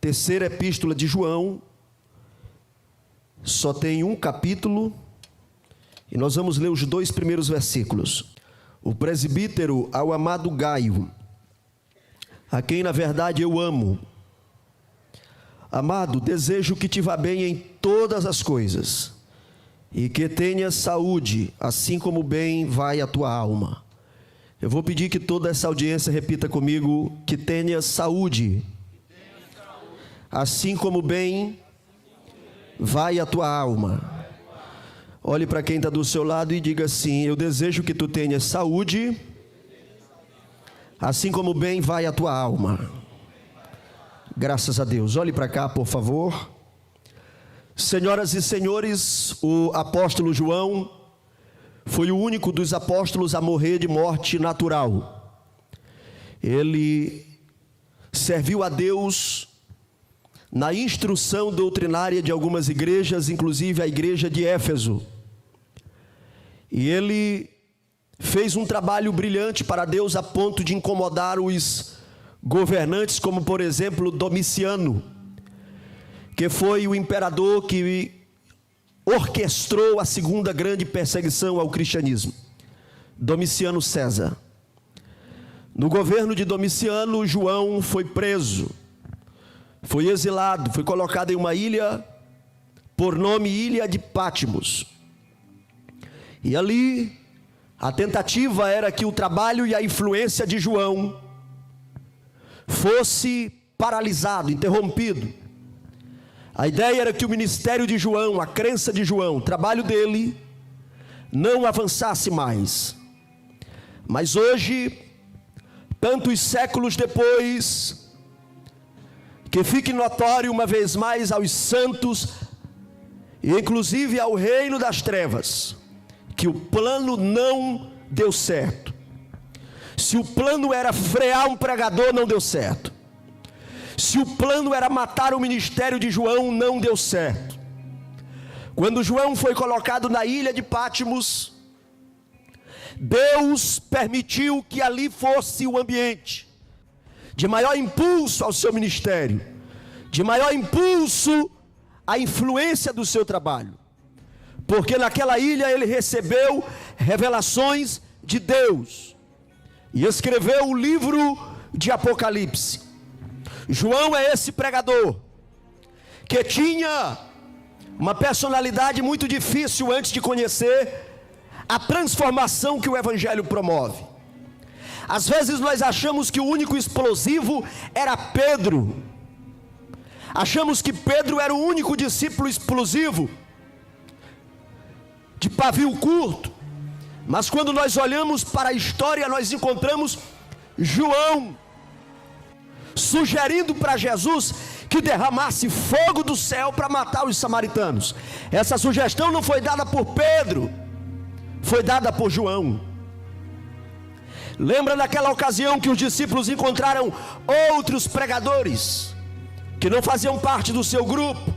terceira epístola de João, só tem um capítulo, e nós vamos ler os 2 primeiros versículos. O presbítero ao amado Gaio, a quem na verdade eu amo. Amado, desejo que te vá bem em todas as coisas, e que tenhas saúde, assim como bem vai a tua alma. Eu vou pedir que toda essa audiência repita comigo: que tenhas saúde, assim como bem vai a tua alma. Olhe para quem está do seu lado e diga assim: eu desejo que tu tenhas saúde, assim como bem vai a tua alma. Graças a Deus. Olhe para cá, por favor. Senhoras e senhores, o apóstolo João foi o único dos apóstolos a morrer de morte natural. Ele serviu a Deus na instrução doutrinária de algumas igrejas, inclusive a igreja de Éfeso. E ele fez um trabalho brilhante para Deus a ponto de incomodar os governantes, como por exemplo Domiciano, que foi o imperador que orquestrou a segunda grande perseguição ao cristianismo, Domiciano César. No governo de Domiciano, João foi preso, foi exilado, foi colocado em uma ilha, por nome Ilha de Patmos. E ali, a tentativa era que o trabalho e a influência de João fosse paralisado, interrompido. A ideia era que o ministério de João, a crença de João, o trabalho dele, não avançasse mais. Mas hoje, tantos séculos depois, que fique notório uma vez mais aos santos, e inclusive ao reino das trevas, que o plano não deu certo. Se o plano era frear um pregador, não deu certo. Se o plano era matar o ministério de João, não deu certo. Quando João foi colocado na ilha de Patmos, Deus permitiu que ali fosse o ambiente de maior impulso ao seu ministério, de maior impulso à influência do seu trabalho, porque naquela ilha ele recebeu revelações de Deus e escreveu o livro de Apocalipse. João é esse pregador que tinha uma personalidade muito difícil antes de conhecer a transformação que o evangelho promove. Às vezes nós achamos que o único explosivo era Pedro. Achamos que Pedro era o único discípulo explosivo, de pavio curto. Mas quando nós olhamos para a história, nós encontramos João sugerindo para Jesus que derramasse fogo do céu para matar os samaritanos. Essa sugestão não foi dada por Pedro, foi dada por João. Lembra naquela ocasião que os discípulos encontraram outros pregadores que não faziam parte do seu grupo?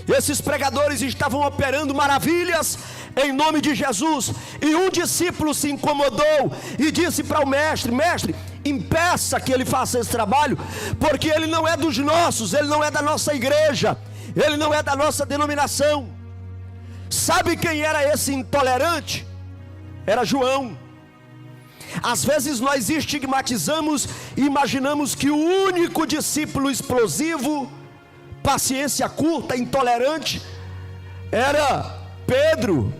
Esses pregadores estavam operando maravilhas em nome de Jesus, e um discípulo se incomodou e disse para o mestre: mestre, impeça que ele faça esse trabalho, porque ele não é dos nossos, ele não é da nossa igreja, ele não é da nossa denominação. Sabe quem era esse intolerante? Era João. Às vezes nós estigmatizamos e imaginamos que o único discípulo explosivo, paciência curta, intolerante, era Pedro.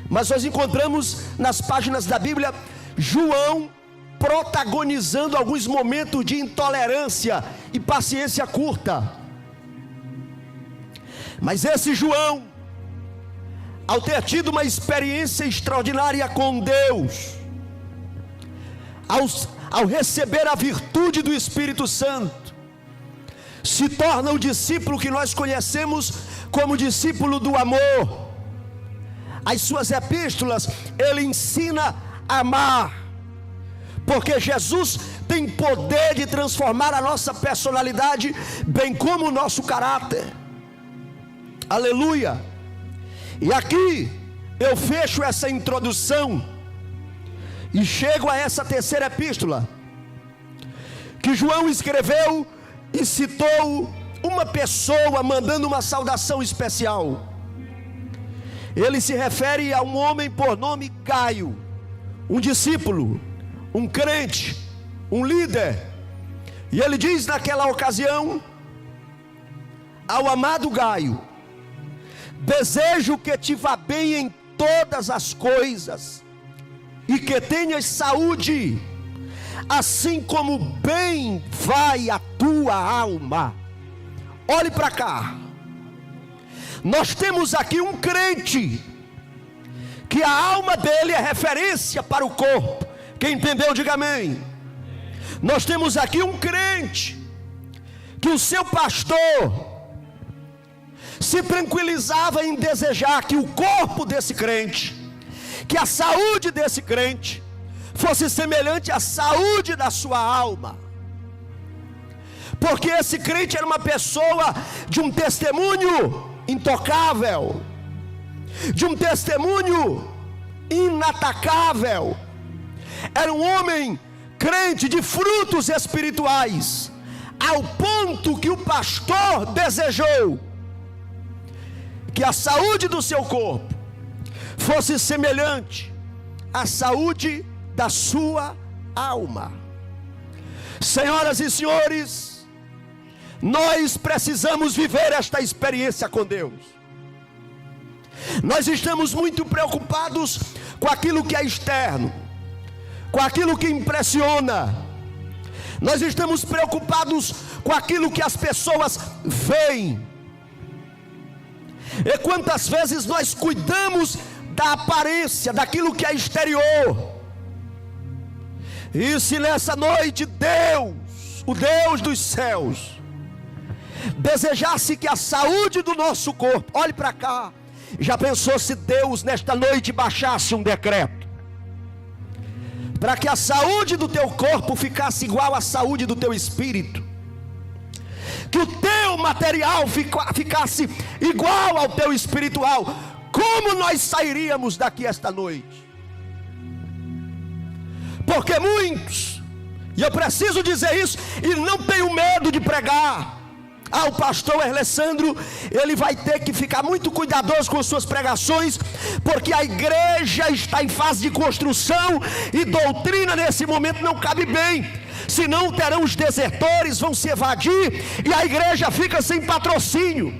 Mas nós encontramos nas páginas da Bíblia João protagonizando alguns momentos de intolerância e paciência curta. Mas esse João, ao ter tido uma experiência extraordinária com Deus, ao receber a virtude do Espírito Santo, se torna o discípulo que nós conhecemos como discípulo do amor. As suas epístolas, ele ensina a amar, porque Jesus tem poder de transformar a nossa personalidade, bem como o nosso caráter. Aleluia! E aqui eu fecho essa introdução e chego a essa terceira epístola que João escreveu e citou uma pessoa mandando uma saudação especial. Ele se refere a um homem por nome Gaio, um discípulo, um crente, um líder. E ele diz naquela ocasião ao amado Gaio: desejo que te vá bem em todas as coisas e que tenhas saúde, assim como bem vai a tua alma. Olhe para cá. Nós temos aqui um crente que a alma dele é referência para o corpo. Quem entendeu, diga amém. Nós temos aqui um crente que o seu pastor se tranquilizava em desejar que o corpo desse crente, que a saúde desse crente fosse semelhante à saúde da sua alma, porque esse crente era uma pessoa de um testemunho intocável, de um testemunho inatacável. Era um homem crente de frutos espirituais, ao ponto que o pastor desejou que a saúde do seu corpo fosse semelhante à saúde da sua alma. Senhoras e senhores, nós precisamos viver esta experiência com Deus. Nós estamos muito preocupados com aquilo que é externo, com aquilo que impressiona. Nós estamos preocupados com aquilo que as pessoas veem. E quantas vezes nós cuidamos da aparência, daquilo que é exterior. E se nessa noite Deus, o Deus dos céus, desejasse que a saúde do nosso corpo, olhe para cá, já pensou se Deus nesta noite baixasse um decreto para que a saúde do teu corpo ficasse igual à saúde do teu espírito, que o teu material ficasse igual ao teu espiritual? Como nós sairíamos daqui esta noite? Porque muitos, e eu preciso dizer isso, e não tenho medo de pregar. O pastor Alessandro, ele vai ter que ficar muito cuidadoso com suas pregações, porque a igreja está em fase de construção, e doutrina nesse momento não cabe bem, senão terão os desertores, vão se evadir, e a igreja fica sem patrocínio.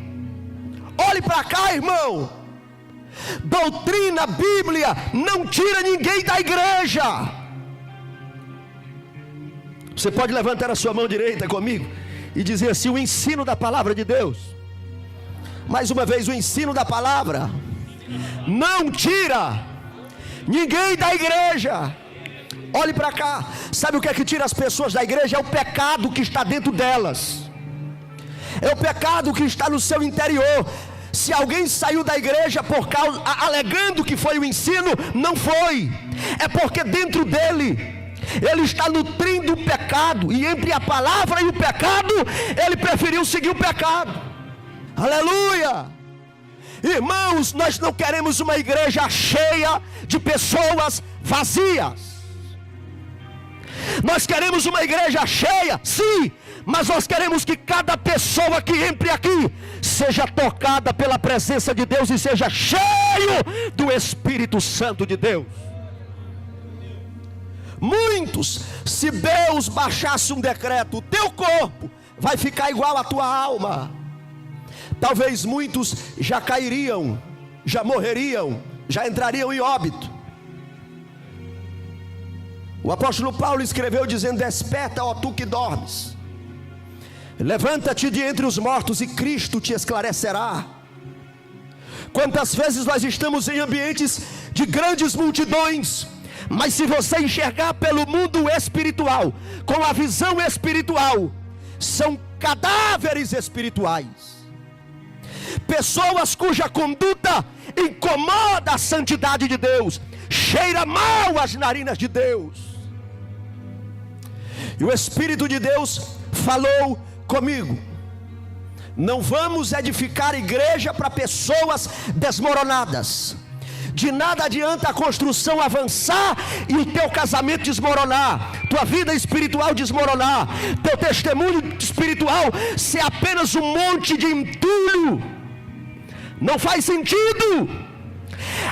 Olhe para cá, irmão. Doutrina, Bíblia, não tira ninguém da igreja. Você pode levantar a sua mão direita comigo e dizer assim: o ensino da palavra de Deus. Mais uma vez, o ensino da palavra não tira ninguém da igreja. Olhe para cá. Sabe o que é que tira as pessoas da igreja? É o pecado que está dentro delas, é o pecado que está no seu interior. Se alguém saiu da igreja por causa, alegando que foi o ensino, não foi, é porque dentro dele ele está nutrindo o pecado, e entre a palavra e o pecado, ele preferiu seguir o pecado. Aleluia! Irmãos, nós não queremos uma igreja cheia de pessoas vazias. Nós queremos uma igreja cheia, sim, mas nós queremos que cada pessoa que entre aqui seja tocada pela presença de Deus e seja cheio do Espírito Santo de Deus. Muitos, se Deus baixasse um decreto, o teu corpo vai ficar igual à tua alma. Talvez muitos já cairiam, já morreriam, já entrariam em óbito. O apóstolo Paulo escreveu dizendo: desperta, ó tu que dormes, levanta-te de entre os mortos e Cristo te esclarecerá. Quantas vezes nós estamos em ambientes de grandes multidões, mas se você enxergar pelo mundo espiritual, com a visão espiritual, são cadáveres espirituais, pessoas cuja conduta incomoda a santidade de Deus, cheira mal as narinas de Deus. E o Espírito de Deus falou comigo: não vamos edificar igreja para pessoas desmoronadas. De nada adianta a construção avançar e o teu casamento desmoronar, tua vida espiritual desmoronar, teu testemunho crescimento espiritual ser apenas um monte de entulho. Não faz sentido.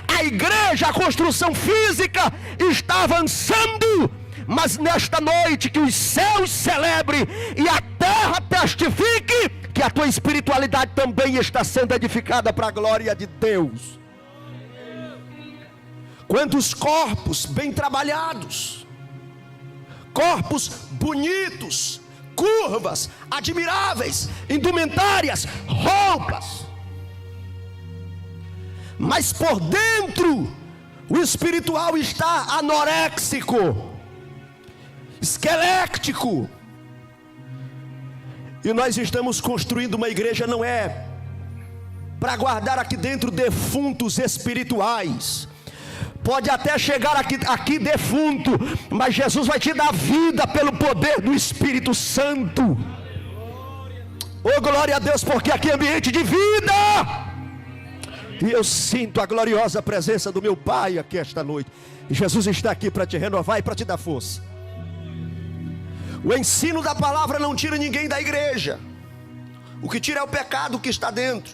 A igreja, a construção física está avançando, mas nesta noite que os céus celebrem e a terra testifique que a tua espiritualidade também está sendo edificada para a glória de Deus. Quantos corpos bem trabalhados, corpos bonitos, curvas, admiráveis, indumentárias, roupas, mas por dentro o espiritual está anoréxico, esquelético. E nós estamos construindo uma igreja, não é para guardar aqui dentro defuntos espirituais. Pode até chegar aqui defunto, mas Jesus vai te dar vida pelo poder do Espírito Santo. Oh, glória a Deus, porque aqui é ambiente de vida. E eu sinto a gloriosa presença do meu Pai aqui esta noite. E Jesus está aqui para te renovar e para te dar força. O ensino da palavra não tira ninguém da igreja. O que tira é o pecado que está dentro.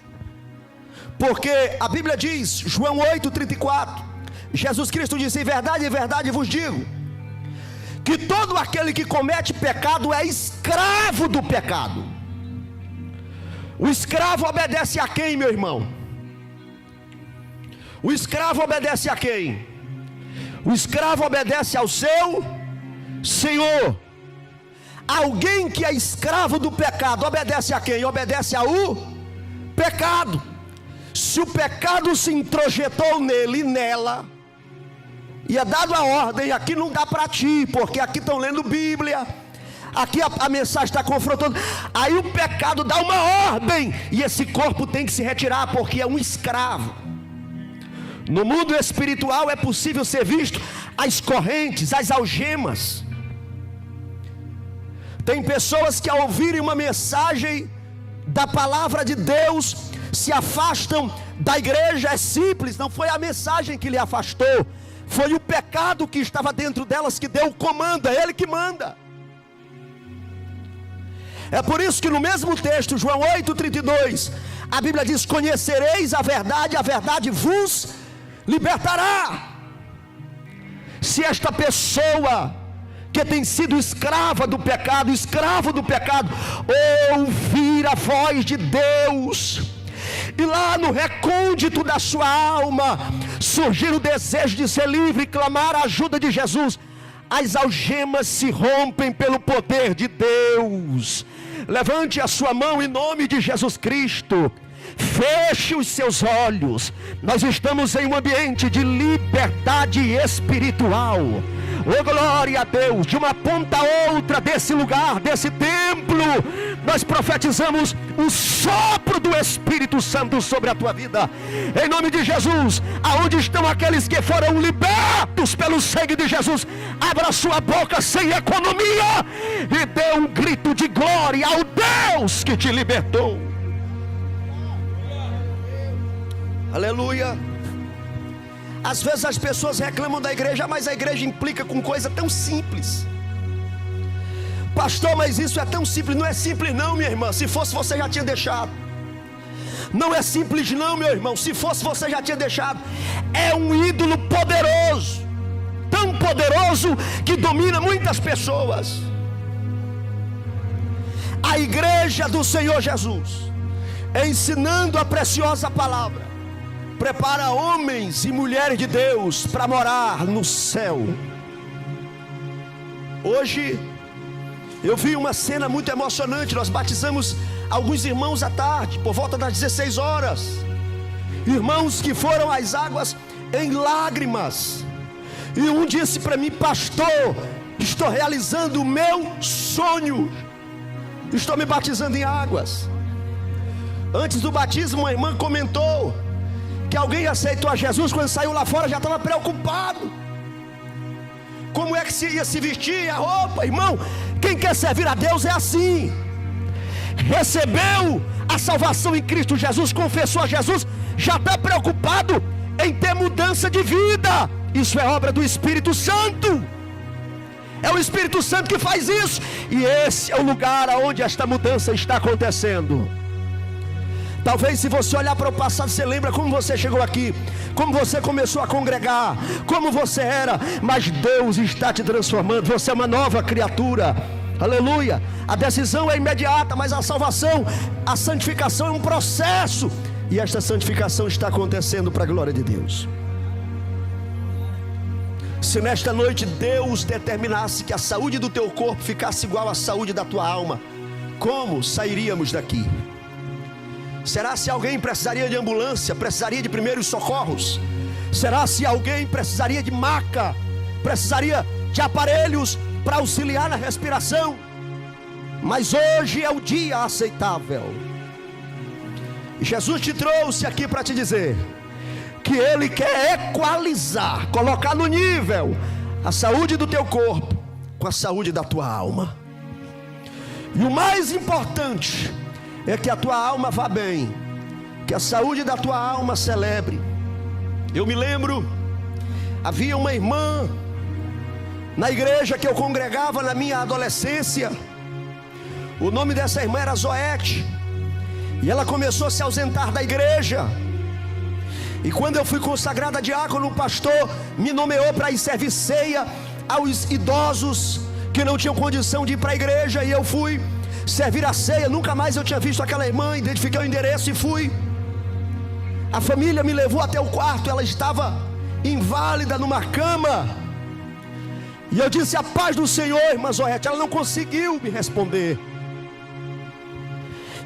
Porque a Bíblia diz, João 8:34, Jesus Cristo disse: em verdade vos digo, que todo aquele que comete pecado é escravo do pecado. O escravo obedece a quem, meu irmão? O escravo obedece a quem? O escravo obedece ao seu senhor. Alguém que é escravo do pecado obedece a quem? Obedece ao pecado. Se o pecado se introjetou nele e nela, e é dado a ordem, aqui não dá para ti, porque aqui estão lendo Bíblia, aqui a mensagem está confrontando, aí o pecado dá uma ordem, e esse corpo tem que se retirar, porque é um escravo. No mundo espiritual é possível ser visto as correntes, as algemas. Tem pessoas que ao ouvirem uma mensagem da palavra de Deus, se afastam da igreja. É simples, não foi a mensagem que lhe afastou, foi o pecado que estava dentro delas que deu o comando, é ele que manda. É por isso que no mesmo texto, João 8:32, a Bíblia diz: conhecereis a verdade vos libertará. Se esta pessoa que tem sido escravo do pecado, ouvir a voz de Deus, e lá no recôndito da sua alma surgir o desejo de ser livre e clamar a ajuda de Jesus, as algemas se rompem pelo poder de Deus. Levante a sua mão em nome de Jesus Cristo. Feche os seus olhos. Nós estamos em um ambiente de liberdade espiritual. Oh, glória a Deus. De uma ponta a outra desse lugar, desse templo, nós profetizamos o sopro do Espírito Santo sobre a tua vida. Em nome de Jesus, aonde estão aqueles que foram libertos pelo sangue de Jesus, abra sua boca sem economia e dê um grito de glória ao Deus que te libertou. Aleluia. Às vezes as pessoas reclamam da igreja, mas a igreja implica com coisa tão simples. Pastor, mas isso é tão simples. Não é simples não, minha irmã. Se fosse, você já tinha deixado. Não é simples não, meu irmão. Se fosse, você já tinha deixado. É um ídolo poderoso, tão poderoso que domina muitas pessoas. A igreja do Senhor Jesus, ensinando a preciosa palavra, prepara homens e mulheres de Deus para morar no céu. Hoje eu vi uma cena muito emocionante. Nós batizamos alguns irmãos à tarde, por volta das 16 horas. Irmãos que foram às águas em lágrimas. E um disse para mim: pastor, estou realizando o meu sonho, estou me batizando em águas. Antes do batismo, uma irmã comentou que alguém aceitou a Jesus, quando saiu lá fora já estava preocupado. Como é que se ia se vestir, a roupa? Irmão, quem quer servir a Deus é assim. Recebeu a salvação em Cristo Jesus, confessou a Jesus, já está preocupado em ter mudança de vida. Isso é obra do Espírito Santo. É o Espírito Santo que faz isso. E esse é o lugar onde esta mudança está acontecendo. Talvez se você olhar para o passado, você lembra como você chegou aqui, como você começou a congregar, como você era. Mas Deus está te transformando. Você é uma nova criatura. Aleluia. A decisão é imediata, mas a salvação, a santificação é um processo. E esta santificação está acontecendo para a glória de Deus. Se nesta noite Deus determinasse que a saúde do teu corpo ficasse igual à saúde da tua alma, como sairíamos daqui? Será se alguém precisaria de ambulância, precisaria de primeiros socorros? Será se alguém precisaria de maca, precisaria de aparelhos para auxiliar na respiração? Mas hoje é o dia aceitável. Jesus te trouxe aqui para te dizer que Ele quer equalizar, colocar no nível a saúde do teu corpo com a saúde da tua alma. E o mais importante é que a tua alma vá bem, que a saúde da tua alma celebre. Eu me lembro, havia uma irmã na igreja que eu congregava na minha adolescência. O nome dessa irmã era Zoete. E ela começou a se ausentar da igreja. E quando eu fui consagrado a diácono, o pastor me nomeou para ir servir ceia aos idosos que não tinham condição de ir para a igreja. E eu fui servir a ceia. Nunca mais eu tinha visto aquela irmã. Identifiquei o endereço e fui. A família me levou até o quarto. Ela estava inválida numa cama. E eu disse: a paz do Senhor, irmã Zoete. Ela não conseguiu me responder.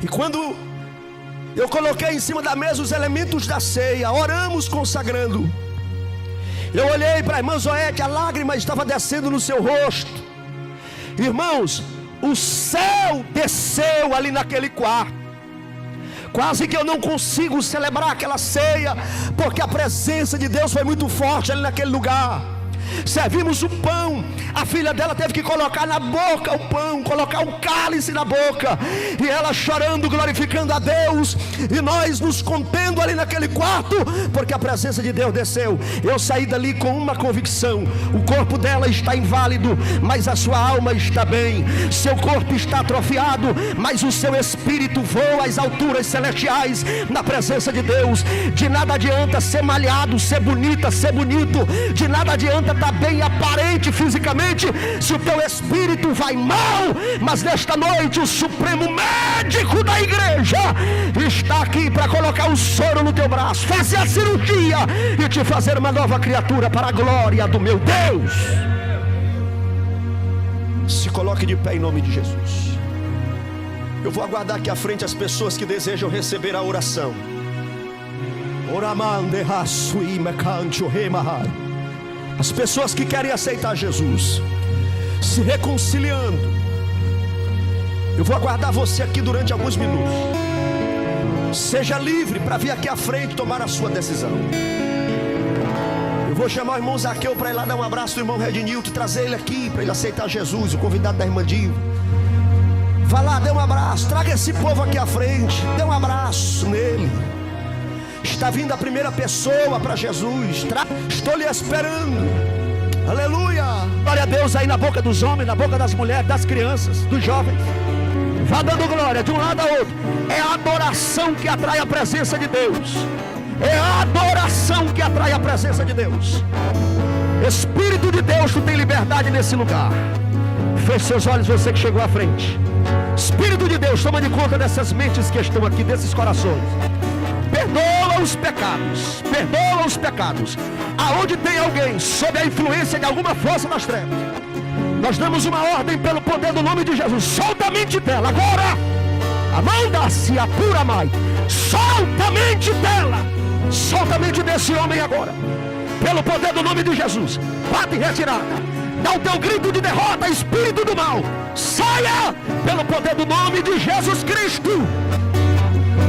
E quando eu coloquei em cima da mesa os elementos da ceia, oramos consagrando, eu olhei para a irmã Zoete, a lágrima estava descendo no seu rosto. Irmãos, o céu desceu ali naquele quarto. Quase que eu não consigo celebrar aquela ceia, porque a presença de Deus foi muito forte ali naquele lugar. Servimos o pão, a filha dela teve que colocar na boca o pão, colocar um cálice na boca, e ela chorando, glorificando a Deus, e nós nos contendo ali naquele quarto, porque a presença de Deus desceu. Eu saí dali com uma convicção: o corpo dela está inválido, mas a sua alma está bem. Seu corpo está atrofiado, mas o seu espírito voa às alturas celestiais na presença de Deus. De nada adianta ser malhado, ser bonita, ser bonito, de nada adianta estar bem aparente fisicamente se o teu espírito vai mal. Mas nesta noite o supremo médico da igreja está aqui para colocar um soro no teu braço, fazer a cirurgia e te fazer uma nova criatura para a glória do meu Deus. Se coloque de pé em nome de Jesus. Eu vou aguardar aqui à frente as pessoas que desejam receber a oração. As pessoas que querem aceitar Jesus, se reconciliando. Eu vou aguardar você aqui durante alguns minutos. Seja livre para vir aqui à frente tomar a sua decisão. Eu vou chamar o irmão Zaqueu para ir lá dar um abraço do irmão Rednilton, trazer ele aqui para ele aceitar Jesus, o convidado da irmã Diva. Vá lá, dê um abraço, traga esse povo aqui à frente, dê um abraço nele. Está vindo a primeira pessoa para Jesus. Estou lhe esperando. Aleluia. Glória a Deus aí na boca dos homens, na boca das mulheres, das crianças, dos jovens. Vá dando glória de um lado a outro. É a adoração que atrai a presença de Deus. É a adoração que atrai a presença de Deus. Espírito de Deus, tu tem liberdade nesse lugar. Feche seus olhos, você que chegou à frente. Espírito de Deus, toma de conta dessas mentes que estão aqui, desses corações. Perdoa os pecados, perdoa os pecados. Aonde tem alguém sob a influência de alguma força das trevas, nós damos uma ordem pelo poder do nome de Jesus. Solta a mente dela agora. Amanda-se a pura mãe. Solta a mente dela. Solta a mente desse homem agora, pelo poder do nome de Jesus. Bate em retirada. Dá o teu grito de derrota, espírito do mal. Saia pelo poder do nome de Jesus Cristo.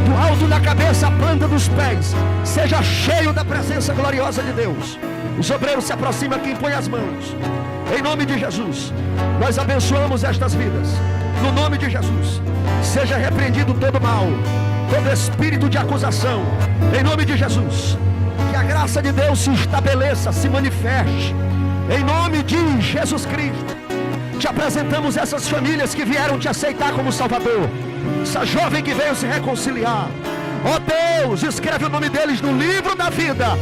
Do alto da cabeça, a planta dos pés, seja cheio da presença gloriosa de Deus. Os obreiros se aproximam aqui e põem as mãos. Em nome de Jesus, nós abençoamos estas vidas. No nome de Jesus, seja repreendido todo mal, todo espírito de acusação. Em nome de Jesus, que a graça de Deus se estabeleça, se manifeste. Em nome de Jesus Cristo. te apresentamos essas famílias que vieram te aceitar como Salvador, essa jovem que veio se reconciliar. Ó Deus, escreve o nome deles no livro da vida,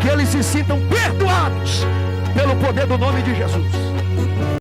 que eles se sintam perdoados pelo poder do nome de Jesus.